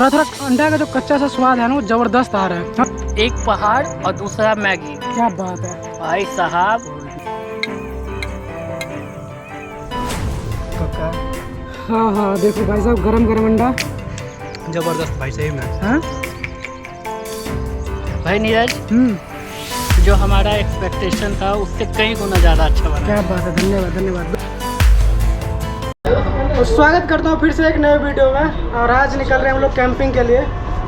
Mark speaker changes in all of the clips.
Speaker 1: थोड़ा थोड़ा अंडा का जो कच्चा सा स्वाद है ना वो जबरदस्त आ रहा है। हाँ?
Speaker 2: एक पहाड़ और दूसरा मैगी।
Speaker 1: क्या बात है
Speaker 2: भाई साहब।
Speaker 1: हाँ हाँ देखो भाई साहब, गरम गरम अंडा
Speaker 3: जबरदस्त भाई, सही में।
Speaker 1: हाँ?
Speaker 2: भाई नीरज, जो हमारा एक्सपेक्टेशन था उससे कई गुना ज़्यादा अच्छा बना।
Speaker 1: क्या बात है, धन्यवाद धन्यवाद। तो स्वागत करता हूँ फिर से एक नए वीडियो में। और आज निकल रहे हैं हम लोग कैंपिंग के लिए।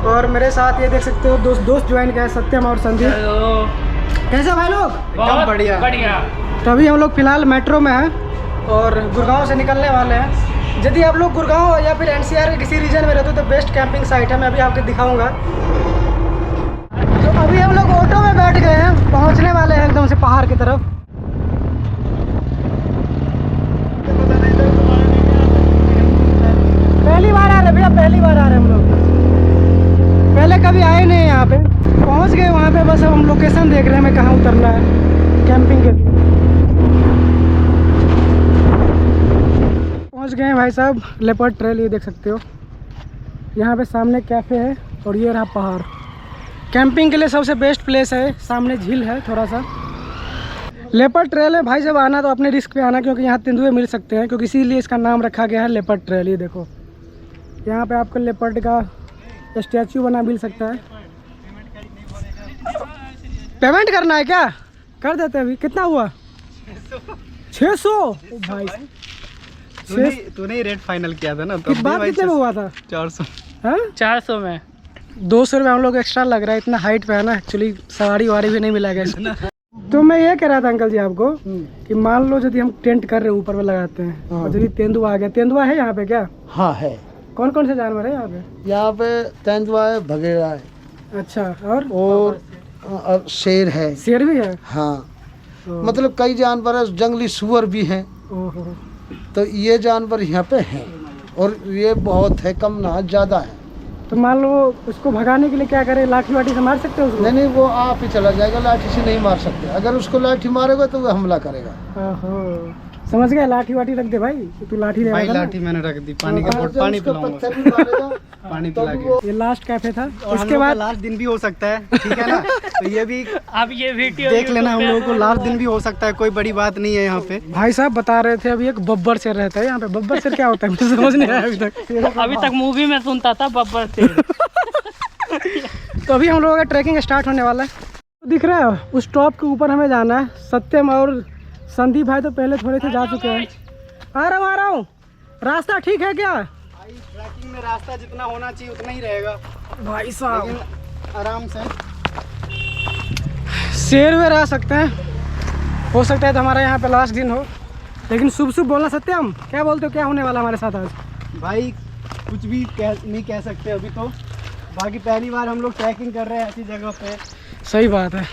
Speaker 1: और मेरे साथ ये देख सकते हो दोस्त ज्वाइन किया है, सत्यम और संदीप। कैसे भाई लोग?
Speaker 2: एकदम बढ़िया बढ़िया।
Speaker 1: तो अभी हम लोग फिलहाल मेट्रो में हैं और गुड़गांव से निकलने वाले हैं। यदि आप लोग गुड़गांव या फिर एनसीआर के किसी रीजन में रहते हो तो बेस्ट कैंपिंग साइट है, मैं अभी आपको दिखाऊंगा। तो अभी हम लोग ऑटो में बैठ गए हैं, पहुंचने वाले हैं एकदम से पहाड़ की तरफ। पहली बार आ रहे भैया, पहली बार आ रहे हम लोग, पहले कभी आए नहीं यहाँ पे। पहुँच गए वहाँ पे, बस अब हम लोकेशन देख रहे हैं हमें कहाँ उतरना है कैंपिंग के लिए। पहुँच गए हैं भाई साहब, लेपर्ड ट्रेल ये देख सकते हो। यहाँ पे सामने कैफ़े है और ये रहा पहाड़। कैंपिंग के लिए सबसे बेस्ट प्लेस है। सामने झील है थोड़ा सा। लेपर्ड ट्रेल है भाई, जब आना तो अपने रिस्क पे आना, क्योंकि यहाँ तेंदुए मिल सकते हैं, क्योंकि इसीलिए इसका नाम रखा गया है लेपर्ड ट्रेल। ये देखो यहाँ पे आपको लेपर्ड का स्टैचू बना मिल सकता है। पेमेंट करना है क्या? कर देते हैं। अभी कितना हुआ? 600 भाई।
Speaker 3: तूने ही रेट फाइनल किया था ना,
Speaker 1: तो बात कितने में हुआ था?
Speaker 3: 400।
Speaker 1: हाँ
Speaker 2: 400 में
Speaker 1: 200 रुपये हम लोग एक्स्ट्रा लग रहा है, इतना हाइट पे है ना। एक्चुअली सवारी वारी भी नहीं मिला गया। तो मैं ये कह रहा था अंकल जी आपको कि मान लो यदि हम टेंट कर रहे हैं, ऊपर में लगाते हैं और यदि तेंदुआ आ गया। तेंदुआ है यहाँ पे क्या?
Speaker 4: हाँ है।
Speaker 1: कौन कौन से जानवर है यहाँ पे?
Speaker 4: यहाँ पे तेंदुआ है, भगेड़ा है।
Speaker 1: अच्छा,
Speaker 4: और शेर है।
Speaker 1: शेर भी है?
Speaker 4: हाँ, मतलब कई जानवर है, जंगली सुअर भी हैं।
Speaker 1: ओहो।
Speaker 4: तो ये जानवर यहाँ पे हैं और ये बहुत है, कम ना ज़्यादा है।
Speaker 1: तो मान लो उसको भगाने के लिए क्या करें? लाठी वाठी से मार सकते हो उसको?
Speaker 4: नहीं, वो आप ही चला जाएगा, लाठी से नहीं मार सकते। अगर उसको लाठी मारेगा तो वो हमला करेगा।
Speaker 1: ओहो, समझ गया। लाठी वाठी रख दे भाई, तू लाठी
Speaker 3: भाई
Speaker 1: ले।
Speaker 3: लाठी मैंने रख दी, पानी का बोट, पानी पिलाऊंगा, पानी पिला के।
Speaker 1: ये लास्ट कैफे था।
Speaker 3: इसके बाद लास्ट दिन भी हो सकता है, ठीक है ना? तो ये भी
Speaker 2: अब ये वीडियो
Speaker 3: देख लेना, हम लोगों को लास्ट दिन भी हो सकता है, कोई बड़ी बात नहीं है यहाँ पे।
Speaker 1: भाई साहब बता रहे थे अभी एक बब्बर शेर रहता है यहाँ पे। बब्बर शेर क्या होता है मुझे समझ नहीं आया
Speaker 2: अभी तक मूवी में सुनता था बब्बर शेर।
Speaker 1: तो अभी हम लोगों का ट्रैकिंग स्टार्ट होने वाला है। तो दिख रहा है उस टॉप के ऊपर हमें जाना है। सत्यम और संदीप भाई तो पहले थोड़े से जा चुके हैं। आ रहा हूँ। रास्ता ठीक है क्या?
Speaker 3: ट्रैकिंग में रास्ता जितना होना चाहिए उतना ही रहेगा
Speaker 1: भाई साहब,
Speaker 3: लेकिन आराम से।
Speaker 1: शेर में रह सकते हैं, हो सकता है तो हमारा यहाँ पे लास्ट दिन हो। लेकिन शुभ शुभ बोलना। सत्यम क्या बोलते हो, क्या होने वाला हमारे साथ आज?
Speaker 3: भाई कुछ भी नहीं कह सकते अभी तो। बाकी पहली बार हम लोग ट्रैकिंग कर रहे हैं ऐसी जगह पे।
Speaker 1: सही बात है।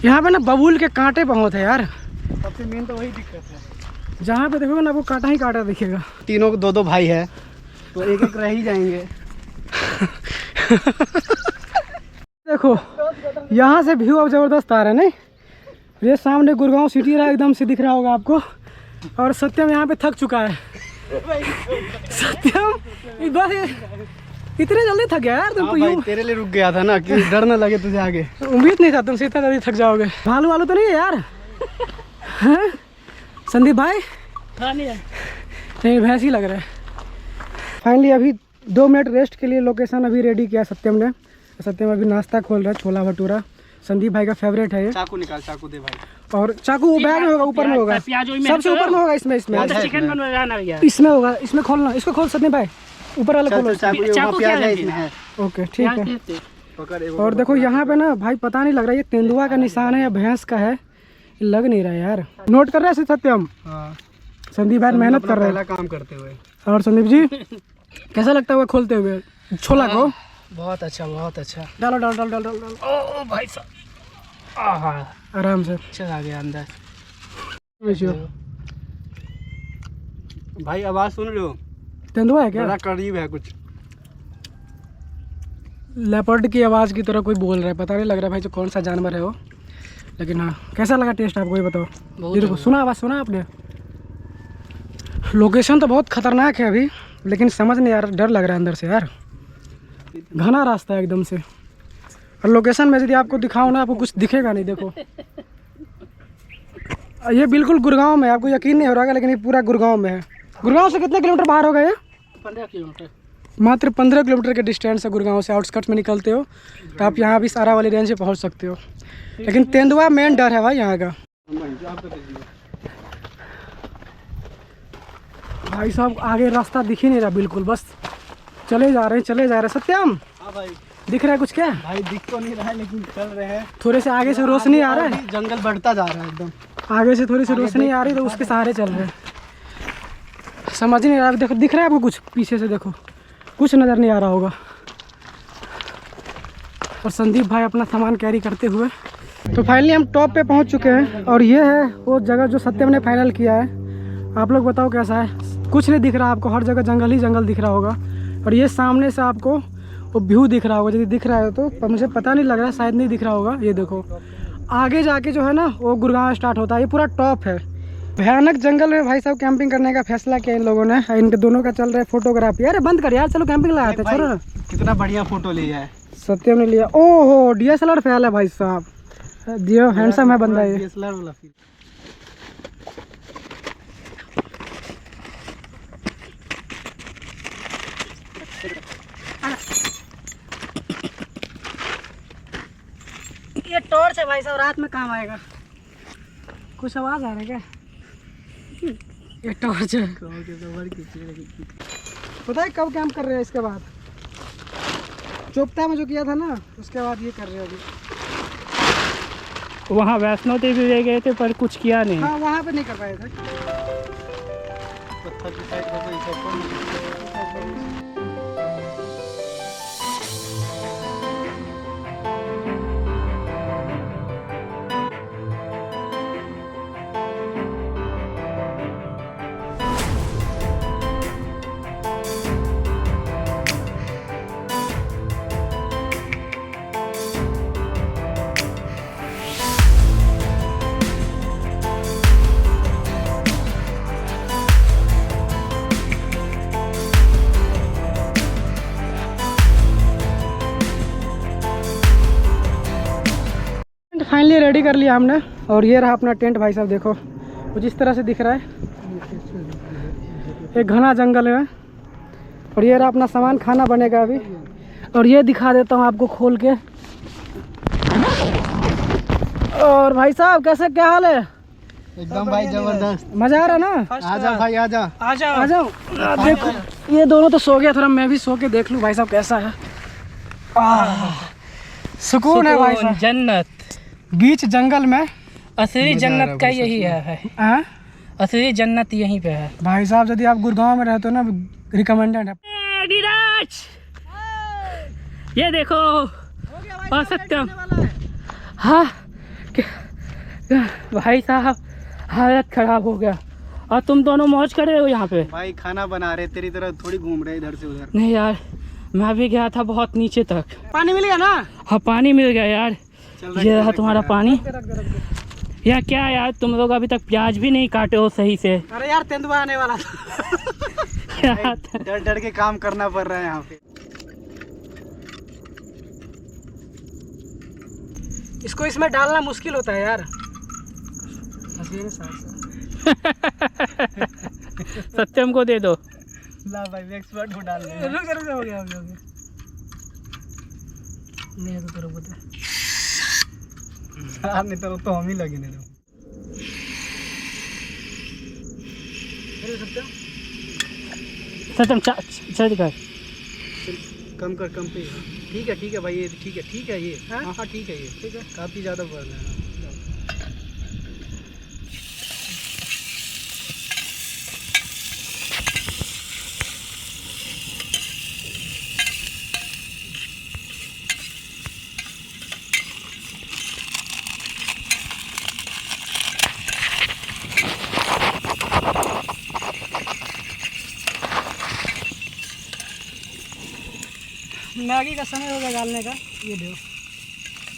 Speaker 1: यहाँ पे ना बबूल के कांटे बहुत है यार।
Speaker 3: सबसे मेन तो वही दिक्कत है,
Speaker 1: जहाँ पे देखोगे ना वो कांटा ही कांटा दिखेगा।
Speaker 3: तीनों को दो भाई है तो एक एक रह ही जाएंगे।
Speaker 1: देखो यहाँ से व्यू अब जबरदस्त आ रहा है। नहीं, ये सामने गुड़गांव सिटी रहा, एकदम से दिख रहा होगा आपको। और सत्यम यहाँ पे थक चुका है। सत्यम बस इतने जल्दी थक गया यार तुमको?
Speaker 3: भाई तेरे लिए रुक गया था ना कि डर न लगे तुझे आगे।
Speaker 1: उम्मीद नहीं था तुमसे इतना जल्दी थक जाओगे। भालू वालू तो नहीं है यार? हैं संदीप भाई? नहीं, भैंस ही लग रहा है। फाइनली अभी 2 मिनट रेस्ट के लिए लोकेशन अभी रेडी किया सत्यम ने। सत्यम अभी नाश्ता खोल रहा है, छोला भटूरा। संदीप भाई का फेवरेट है ये।
Speaker 3: चाकू निकाल, चाकू दे भाई।
Speaker 1: और चाकू बैग में होगा, ऊपर में होगा, सबसे ऊपर में होगा। इसमें
Speaker 2: चिकन बनवाना भैया।
Speaker 1: इसमें होगा, इसमें खोलना। इसको खोल सत्यम भाई, ऊपर वाला खोलो।
Speaker 2: चाकू क्या है इसमें?
Speaker 3: है।
Speaker 1: ओके ठीक है। और देखो यहाँ पे ना भाई पता नहीं लग रहा है ये तेंदुआ का निशान है या भैंस का है, लग नहीं रहा है यार। नोट कर रहे हैं सत्यम?
Speaker 3: हाँ,
Speaker 1: संदीप भाई मेहनत कर रहे हैं
Speaker 3: काम करते हुए।
Speaker 1: और संदीप जी कैसा लगता है खोलते हुए छोला को?
Speaker 3: बहुत अच्छा, बहुत अच्छा।
Speaker 1: डालो डाल डाल डाल डाल डाल।
Speaker 2: ओ भाई साहब,
Speaker 1: आराम से
Speaker 2: चला गया अंदर।
Speaker 3: भाई आवाज सुन लो,
Speaker 1: तेंदुआ है क्या?
Speaker 3: बड़ा करीब है कुछ।
Speaker 1: लेपर्ड की आवाज़ की तरह कोई बोल रहा है, पता नहीं लग रहा भाई जो कौन सा जानवर है वो। लेकिन हाँ, कैसा लगा टेस्ट आपको ये बताओ। ये देखो, सुना आवाज़, सुना आपने? लोकेशन तो बहुत खतरनाक है अभी, लेकिन समझ नहीं यार, डर लग रहा है अंदर से यार। घना रास्ता है एकदम से। और लोकेशन में यदि आपको दिखाऊँ ना, आपको कुछ दिखेगा नहीं। देखो ये बिल्कुल गुड़गांव में है, आपको यकीन नहीं हो रहा है लेकिन ये पूरा गुड़गांव में है। गुड़गांव से कितने किलोमीटर बाहर होगा ये?
Speaker 2: 15 किलोमीटर।
Speaker 1: मात्र 15 किलोमीटर के डिस्टेंस है। गुड़गांव से आउटस्कर्ट्स में निकलते हो तो आप यहाँ भी सारा वाली रेंज से पहुँच सकते हो। लेकिन तेंदुआ मेन डर है भाई यहाँ का। भाई साहब आगे रास्ता दिख ही नहीं रहा बिल्कुल, बस चले जा रहे हैं। सत्यम
Speaker 3: हाँ भाई,
Speaker 1: दिख रहा है कुछ क्या?
Speaker 3: भाई दिख तो नहीं रहा है लेकिन चल रहे हैं।
Speaker 1: थोड़े से आगे से रोशनी आ रहा है,
Speaker 3: जंगल बढ़ता जा रहा है एकदम।
Speaker 1: आगे से थोड़ी सी रोशनी आ रही है तो उसके सहारे चल रहे हैं। समझ ही नहीं रहा। देखो दिख रहा है आपको कुछ? पीछे से देखो, कुछ नज़र नहीं आ रहा होगा। और संदीप भाई अपना सामान कैरी करते हुए। तो फाइनली हम टॉप पे पहुंच चुके हैं और ये है वो जगह जो सत्यम ने फाइनल किया है। आप लोग बताओ कैसा है? कुछ नहीं दिख रहा आपको, हर जगह जंगल ही जंगल दिख रहा होगा। और ये सामने से आपको वो व्यू दिख रहा होगा, यदि दिख रहा है तो, पर मुझे पता नहीं लग रहा, शायद नहीं दिख रहा होगा। ये देखो आगे जाके जो है ना वो गुड़गांव स्टार्ट होता है। ये पूरा टॉप है। भयानक जंगल में भाई साहब कैंपिंग करने का फैसला किया इन लोगों ने। इनके दोनों का चल रहा है फोटोग्राफी। अरे बंद कर यार, चलो कैंपिंग लगाते हैं, छोड़ो ना।
Speaker 3: कितना बढ़िया फोटो लिया है
Speaker 1: सत्यम ने लिया। ओहो DSLR फैल है भाई साहब, जियो हैंडसम है बंदा ये।
Speaker 3: DSLR वाला फील।
Speaker 1: ये टॉर्च है भाई साहब, रात में काम आएगा। कुछ आवाज आ रहा है क्या? ये टॉर्च है। पता है कब कैंप कर रहे हैं? इसके बाद चोपता में जो किया था ना, उसके बाद ये कर रहे हैं अभी।
Speaker 2: वहाँ वैष्णो देवी ले गए थे पर कुछ किया नहीं।
Speaker 1: हाँ वहाँ पे नहीं कर पाए थे।
Speaker 3: पत्थर की साइड देखो, इस साइड पर।
Speaker 1: फाइनली रेडी कर लिया हमने और ये रहा अपना टेंट। भाई साहब देखो कुछ इस तरह से दिख रहा है। एक घना जंगल है और ये रहा अपना सामान, खाना बनेगा अभी। और ये दिखा देता हूँ आपको खोल के। और भाई साहब कैसे, क्या हाल है?
Speaker 3: एकदम भाई जबरदस्त।
Speaker 1: मजा आ रहा ना?
Speaker 3: आजा भाई आजा।
Speaker 1: आ जाओ। देखो ये दोनों तो सो गया, थोड़ा मैं भी सो के देख लूँ भाई साहब कैसा है। सुकून है भाई साहब।
Speaker 2: जन्नत
Speaker 1: बीच जंगल में।
Speaker 2: असली जन्नत का यही है। असली जन्नत यहीं पे है
Speaker 1: भाई साहब। यदि आप गुड़गांव में रहते हो ना, रिकमेंडेड है।
Speaker 2: नीरज ये देखो। और सत्यम, हाँ भाई साहब हालत खराब हो गया। और तुम दोनों मौज कर रहे हो यहाँ पे।
Speaker 3: भाई खाना बना रहे, तेरी तरह थोड़ी घूम रहे इधर से उधर।
Speaker 2: नहीं यार, मैं भी गया था बहुत नीचे तक।
Speaker 1: पानी मिल गया ना?
Speaker 2: हाँ पानी मिल गया यार। ये रहा तुम्हारा पानी। यार क्या यार, तुम लोग अभी तक प्याज भी नहीं काटे हो सही से।
Speaker 1: अरे यार तेंदुआ आने वाला था।
Speaker 3: डर डर के काम करना पड़ रहा है यहाँ पे।
Speaker 1: इसको इसमें डालना मुश्किल होता है यार।
Speaker 2: सत्यम को दे दो।
Speaker 3: ला भाई एक्सपर्ट को डाल दे।
Speaker 1: रुक हो गया। नहीं है तो तेरे को
Speaker 3: नहीं तो हम ही लगे नहीं।
Speaker 2: सत्यम चल कर।
Speaker 3: कम कर, कम पे। ठीक है भाई, ये ठीक है ये। हाँ ठीक है ये, ठीक है। काफ़ी ज़्यादा बढ़ रहा है।
Speaker 1: मैगी का समय हो गया डालने का। ये दो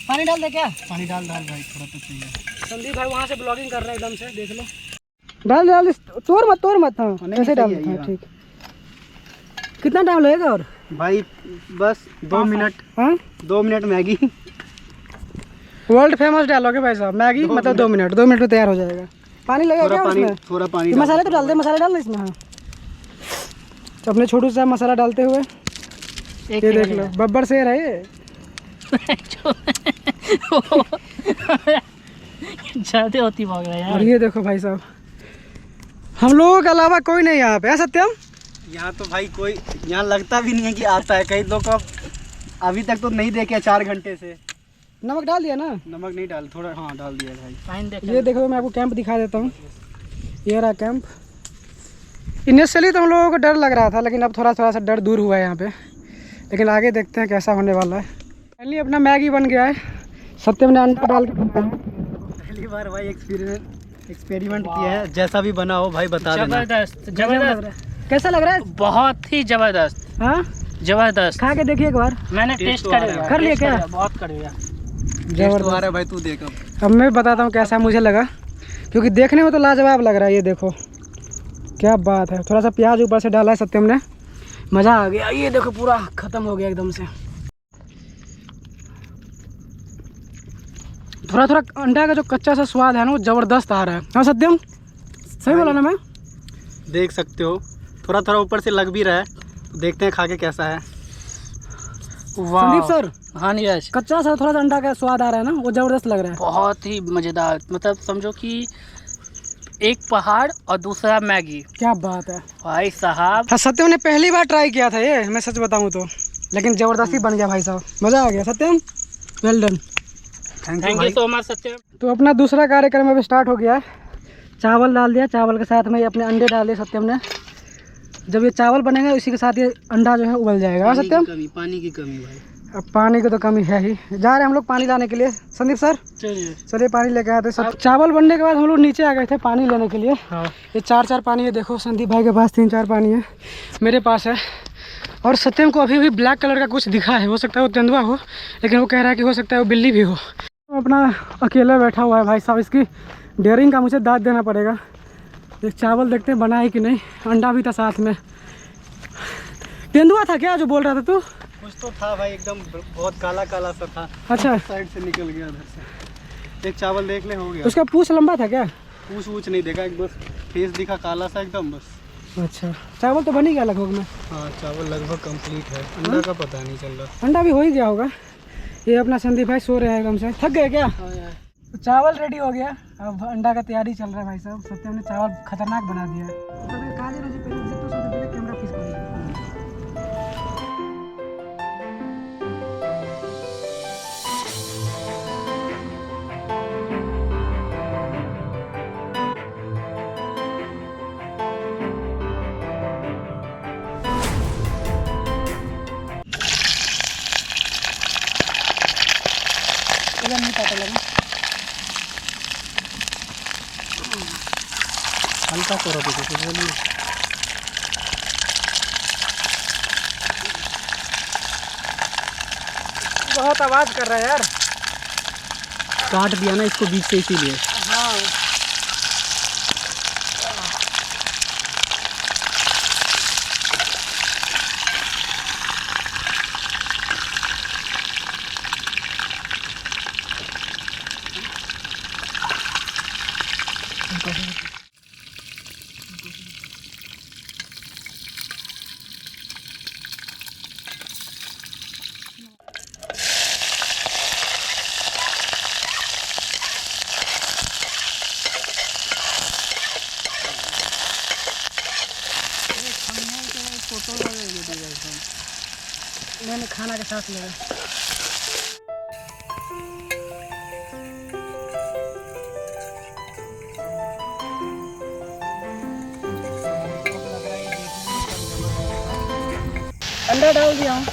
Speaker 1: पानी डाल दे क्या?
Speaker 3: पानी डाल भाई, थोड़ा तो चाहिए।
Speaker 1: संदीप भाई वहाँ से ब्लॉगिंग कर रहे हैं एकदम से, देख लो। डाल तोड़ मत। हाँ ऐसे डाल। हाँ ठीक। कितना टाइम लगेगा? और
Speaker 3: भाई बस 2 मिनट,
Speaker 1: हाँ
Speaker 3: 2 minute Maggi.
Speaker 1: World famous dialogue है भाई साहब, मैगी मतलब 2 मिनट, 2 मिनट में तैयार हो जाएगा। पानी लगेगा क्या उसमें?
Speaker 3: थोड़ा पानी
Speaker 1: ये मसाले तो डाल दे, मसाले डाल दे इसमें। हाँ तो अपने छोटू सा मसाला डालते हुए
Speaker 2: एक
Speaker 1: ये देख लो, बब्बर शेर है ये।
Speaker 2: ज्यादा होती भाग रहा है
Speaker 1: और
Speaker 2: यार।
Speaker 1: ये देखो भाई साहब, हम लोगों के अलावा कोई नहीं यहाँ पे है सत्यम।
Speaker 3: यहाँ तो भाई कोई यहाँ लगता भी नहीं है कि आता है। कई लोग अभी तक तो नहीं देखे 4 घंटे से।
Speaker 1: नमक डाल दिया ना?
Speaker 3: नमक नहीं डाल, थोड़ा हाँ डाल दिया भाई।
Speaker 2: फाइन देख
Speaker 1: ये देखो मैं आपको कैंप दिखा देता हूँ। ये रहा कैंप। इनिशियली तो हम लोगों को डर लग रहा था, लेकिन अब थोड़ा सा डर दूर हुआ है यहाँ पे। लेकिन आगे देखते हैं कैसा होने वाला है। फाइनली अपना मैगी बन गया है। सत्यम ने अंडा डाल के बनाया।
Speaker 3: पहली बार भाई एक्सपेरिमेंट किया है। जैसा भी बना हो भाई बता देना।
Speaker 2: जबरदस्त जबरदस्त,
Speaker 1: कैसा लग रहा है?
Speaker 2: बहुत ही जबरदस्त।
Speaker 1: हाँ
Speaker 2: जबरदस्त,
Speaker 1: खा के देखिए एक बार।
Speaker 2: मैंने टेस्ट कर लिया।
Speaker 1: कर लिया क्या?
Speaker 2: बहुत कर लिया।
Speaker 3: जबरदस्त आ रहा है भाई, तू देख
Speaker 1: अब मैं बताता हूँ कैसा मुझे लगा, क्योंकि देखने में तो लाजवाब लग रहा है। ये देखो क्या बात है। थोड़ा सा प्याज ऊपर से डाला है सत्यम ने, मज़ा आ गया। ये देखो पूरा ख़त्म हो गया एकदम से। थोड़ा थोड़ा अंडा का जो कच्चा सा स्वाद है ना, वो ज़बरदस्त आ रहा है। हाँ सत्यम, सही बोला ना मैं?
Speaker 3: देख सकते हो थोड़ा थोड़ा ऊपर से लग भी रहा है। देखते हैं खा के कैसा है।
Speaker 1: संदीप सर,
Speaker 2: हाँ नीरज,
Speaker 1: कच्चा सा थोड़ा सा अंडा का स्वाद आ रहा है ना, वो ज़बरदस्त लग रहा है।
Speaker 2: बहुत ही मज़ेदार। मतलब समझो कि एक पहाड़ और दूसरा मैगी।
Speaker 1: क्या बात है
Speaker 2: भाई साहब।
Speaker 1: हाँ सत्यम ने पहली बार ट्राई किया था ये, मैं सच बताऊँ तो, लेकिन ज़बरदस्ती बन गया भाई साहब। मज़ा आ गया Satyam, well done.
Speaker 2: Thank you so much Satyam.
Speaker 1: तो अपना दूसरा कार्यक्रम अभी स्टार्ट हो गया है। चावल डाल दिया, चावल के साथ में ये अपने अंडे डाल दिए सत्यम ने। जब ये चावल बनेगा इसी के साथ ये अंडा जो है उबल जाएगा। हाँ सत्यम,
Speaker 3: पानी की कमी भाई।
Speaker 1: अब पानी की तो कमी है ही। जा रहे हैं हम लोग पानी लाने के लिए। संदीप सर चलिए पानी लेके आते। सब चावल बनने के बाद हम लोग नीचे आ गए थे पानी लेने के लिए।
Speaker 2: हाँ।
Speaker 1: ये 4 पानी है। देखो संदीप भाई के पास 3-4 पानी है, मेरे पास है। और सत्यम को अभी भी ब्लैक कलर का कुछ दिखा है। हो सकता है वो तेंदुआ हो, लेकिन वो कह रहा है कि हो सकता है वो बिल्ली भी हो। अपना अकेला बैठा हुआ है भाई साहब। इसकी डेयरिंग का मुझे दाद देना पड़ेगा। एक चावल देखते हैं बना है कि नहीं। अंडा भी था साथ में। तेंदुआ था क्या जो बोल रहा था तू?
Speaker 3: कुछ तो था भाई, एकदम बहुत काला काला सा था।
Speaker 1: अच्छा,
Speaker 3: साइड से निकल गया उधर से। एक चावल देख ले, हो गया।
Speaker 1: उसका पूछ लंबा था क्या?
Speaker 3: पूछ वूछ नहीं देखा, एक बस फेस दिखा काला सा एकदम बस।
Speaker 1: अच्छा, चावल तो बन ही गया लगभग में।
Speaker 3: हाँ चावल लगभग कंप्लीट है। अंडा का पता नहीं चल रहा।
Speaker 1: अंडा भी हो ही गया होगा। ये अपना संदीप भाई सो रहे हैं एकदम से। थक गए क्या? तो चावल रेडी हो गया, अब अंडा का तैयारी चल रहा है भाई साहब। सत्यम ने चावल खतरनाक बना दिया है। कैमरा फिक्स कर दिया। नहीं पता लगा,
Speaker 3: हल्का सा रखो तो चलिए।
Speaker 1: बहुत आवाज़ कर रहा है यार।
Speaker 3: काट दिया ना इसको बीच से, इसीलिए।
Speaker 1: हाँ मैंने खाना के साथ लगा। अंडा डाल दिया हूँ,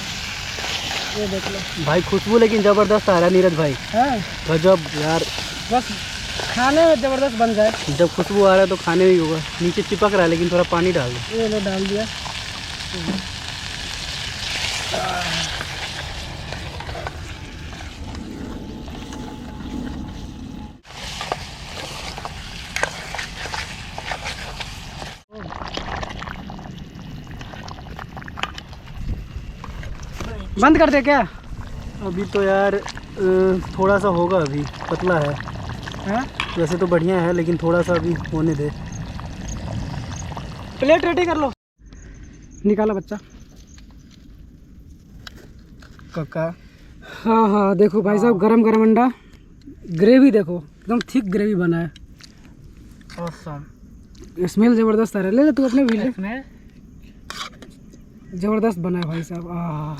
Speaker 1: ये देख लो
Speaker 3: भाई खुशबू लेकिन जबरदस्त आ रहा है नीरज भाई।
Speaker 1: है।
Speaker 3: गजब यार,
Speaker 1: बस खाने में ज़बरदस्त बन जाए।
Speaker 3: जब खुशबू आ रहा है तो खाने में ही होगा। नीचे चिपक रहा है, लेकिन थोड़ा पानी डाल दो।
Speaker 1: ये लो डाल दिया। बंद कर दे क्या?
Speaker 3: अभी तो यार थोड़ा सा होगा, अभी पतला है।
Speaker 1: हाँ
Speaker 3: वैसे तो बढ़िया है लेकिन थोड़ा सा अभी होने दे।
Speaker 1: प्लेट रेडी कर लो। निकाला बच्चा।
Speaker 3: कक्का।
Speaker 1: हाँ हाँ देखो भाई साहब, गरम गरम अंडा, ग्रेवी देखो एकदम थिक ग्रेवी बना है।
Speaker 2: ऑसम।
Speaker 1: स्मेल ज़बरदस्त आ रहा है। ले ले तू अपने भी ले।
Speaker 2: इसमें
Speaker 1: ज़बरदस्त बना है भाई साहब।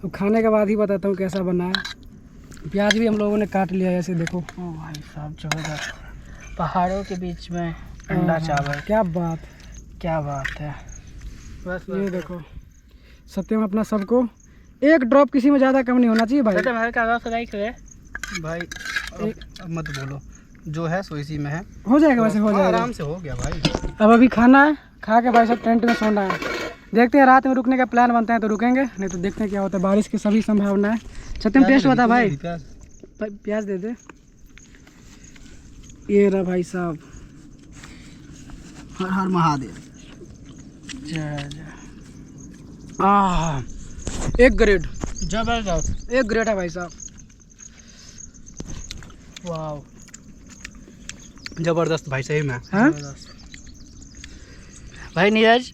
Speaker 1: अब खाने के बाद ही बताता हूँ कैसा बना है। प्याज भी हम लोगों ने काट लिया है, ऐसे देखो।
Speaker 2: ओ भाई साहब जबरदस्त। पहाड़ों के बीच में अंडा चावल,
Speaker 1: क्या बात,
Speaker 2: क्या बात है। बस
Speaker 1: ये देखो सत्यम अपना सबको एक ड्रॉप किसी में ज़्यादा कम नहीं होना चाहिए भाई।
Speaker 3: भाई अब मत बोलो, जो है सो इसी में है।
Speaker 1: हो जाएगा वैसे, हो जाएगा
Speaker 3: आराम से, हो गया भाई।
Speaker 1: अब अभी खाना है, खा के भाई साहब टेंट में सोना है। देखते हैं रात में रुकने का प्लान बनता है तो रुकेंगे, नहीं तो देखते हैं क्या होता है। बारिश की सभी संभावना है। सत्यम टेस्ट बता भाई। प्याज दे दे। ये रहा भाई साहब।
Speaker 3: हर हर महादेव।
Speaker 1: एक ग्रेड,
Speaker 2: जबरदस्त।
Speaker 1: एक ग्रेड है भाई साहब।
Speaker 2: वाह
Speaker 3: जबरदस्त भाई, सही में।
Speaker 1: हाँ
Speaker 2: भाई नीरज,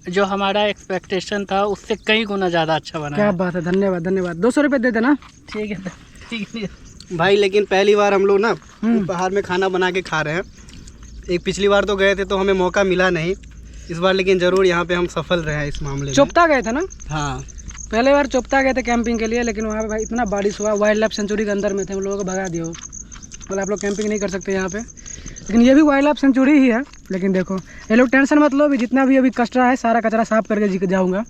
Speaker 2: जो हमारा एक्सपेक्टेशन था उससे कई गुना ज़्यादा अच्छा बना
Speaker 1: क्या
Speaker 2: है।
Speaker 1: बात है, धन्यवाद धन्यवाद। 200 रुपये दे देना।
Speaker 2: ठीक है, ठीक है।
Speaker 3: भाई लेकिन पहली बार हम लोग ना पहाड़ में खाना बना के खा रहे हैं। एक पिछली बार तो गए थे तो हमें मौका मिला नहीं, इस बार लेकिन ज़रूर यहाँ पे हम सफल रहे हैं इस मामले में।
Speaker 1: चोपता गए थे ना?
Speaker 3: हाँ,
Speaker 1: पहले बार चोपता गए थे कैंपिंग के लिए, लेकिन वहाँ पे भाई इतना बारिश हुआ, वाइल्ड लाइफ सेंचुरी के अंदर में थे, हम लोगों को भगा दिया। मतलब आप लोग कैंपिंग नहीं कर सकते यहाँ पे, लेकिन ये भी वाइल्ड लाइफ सेंचुरी ही है। लेकिन देखो ये लोग टेंशन मत लो, भी जितना भी अभी कचरा है सारा कचरा साफ करके जाऊँगा।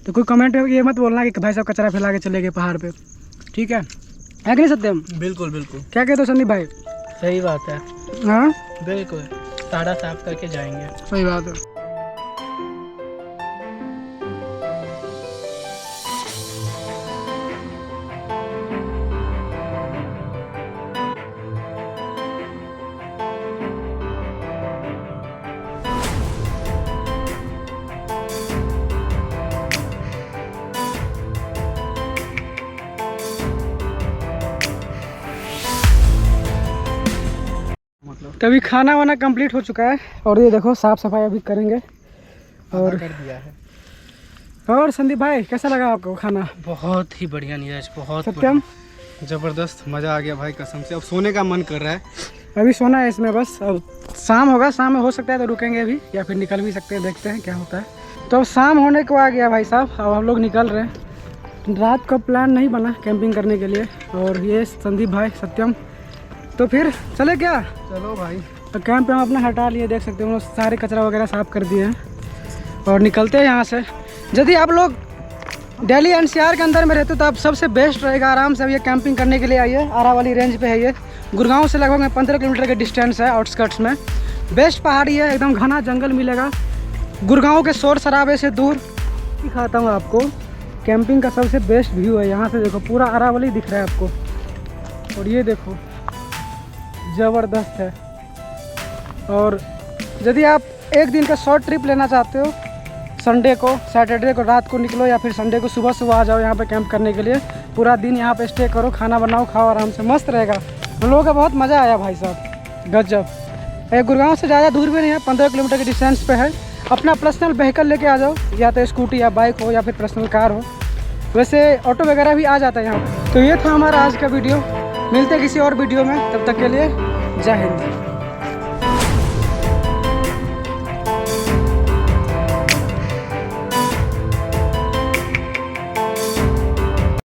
Speaker 1: तो कोई कमेंट में ये मत बोलना कि भाई साहब कचरा फैला के चले गए पहाड़ पे, ठीक है कि नहीं सत्यम?
Speaker 3: बिल्कुल बिल्कुल।
Speaker 1: क्या कहते हो संदीप भाई?
Speaker 2: सही बात है,
Speaker 1: हाँ
Speaker 2: बिल्कुल। सारा साफ करके जाएंगे।
Speaker 1: सही बात है। तो अभी खाना वाना कंप्लीट हो चुका है और ये देखो साफ सफाई अभी करेंगे और
Speaker 3: कर दिया है।
Speaker 1: और संदीप भाई कैसा लगा आपको खाना?
Speaker 2: बहुत ही बढ़िया नीरज, बहुत
Speaker 1: सत्यम
Speaker 3: जबरदस्त, मज़ा आ गया भाई कसम से। अब सोने का मन कर रहा है।
Speaker 1: अभी सोना है इसमें बस। अब शाम होगा, शाम में हो सकता है तो रुकेंगे अभी, या फिर निकल भी सकते हैं, देखते हैं क्या होता है। तो अब शाम होने को आ गया भाई साहब, अब हम लोग निकल रहे हैं। रात का प्लान नहीं बना कैंपिंग करने के लिए, और ये संदीप भाई सत्यम, तो फिर चले क्या?
Speaker 3: चलो भाई।
Speaker 1: तो कैंप पे हम अपना हटा लिए, देख सकते हो सारे कचरा वगैरह साफ़ कर दिए हैं और निकलते हैं यहाँ से। यदि आप लोग दिल्ली एनसीआर के अंदर में रहते तो आप सबसे बेस्ट रहेगा, आराम से अब ये कैंपिंग करने के लिए आइए। आरावली रेंज पे है ये, गुड़गांव से लगभग 15 किलोमीटर के डिस्टेंस है, आउटस्कर्ट्स में। बेस्ट पहाड़ी है, एकदम घना जंगल मिलेगा, गुड़गांव के शोर शराबे से दूर। दिखाता हूँ आपको, कैंपिंग का सबसे बेस्ट व्यू है यहाँ से। देखो पूरा अरावली दिख रहा है आपको, और ये देखो ज़बरदस्त है। और यदि आप एक दिन का शॉर्ट ट्रिप लेना चाहते हो, संडे को, सैटरडे को रात को निकलो या फिर संडे को सुबह सुबह आ जाओ यहाँ पे कैंप करने के लिए। पूरा दिन यहाँ पे स्टे करो, खाना बनाओ, खाओ आराम से, मस्त रहेगा। हम लोगों का बहुत मज़ा आया भाई साहब, गजब। गुड़गांव से ज़्यादा दूर भी नहीं है, 15 किलोमीटर के डिस्टेंस पे है। अपना पर्सनल व्हीकल लेके आ जाओ, या तो स्कूटी या बाइक हो या फिर पर्सनल कार हो, वैसे ऑटो वगैरह भी आ जाता है यहाँ। तो ये था हमारा आज का वीडियो, मिलते हैं किसी और वीडियो में, तब तक के लिए जय हिंद।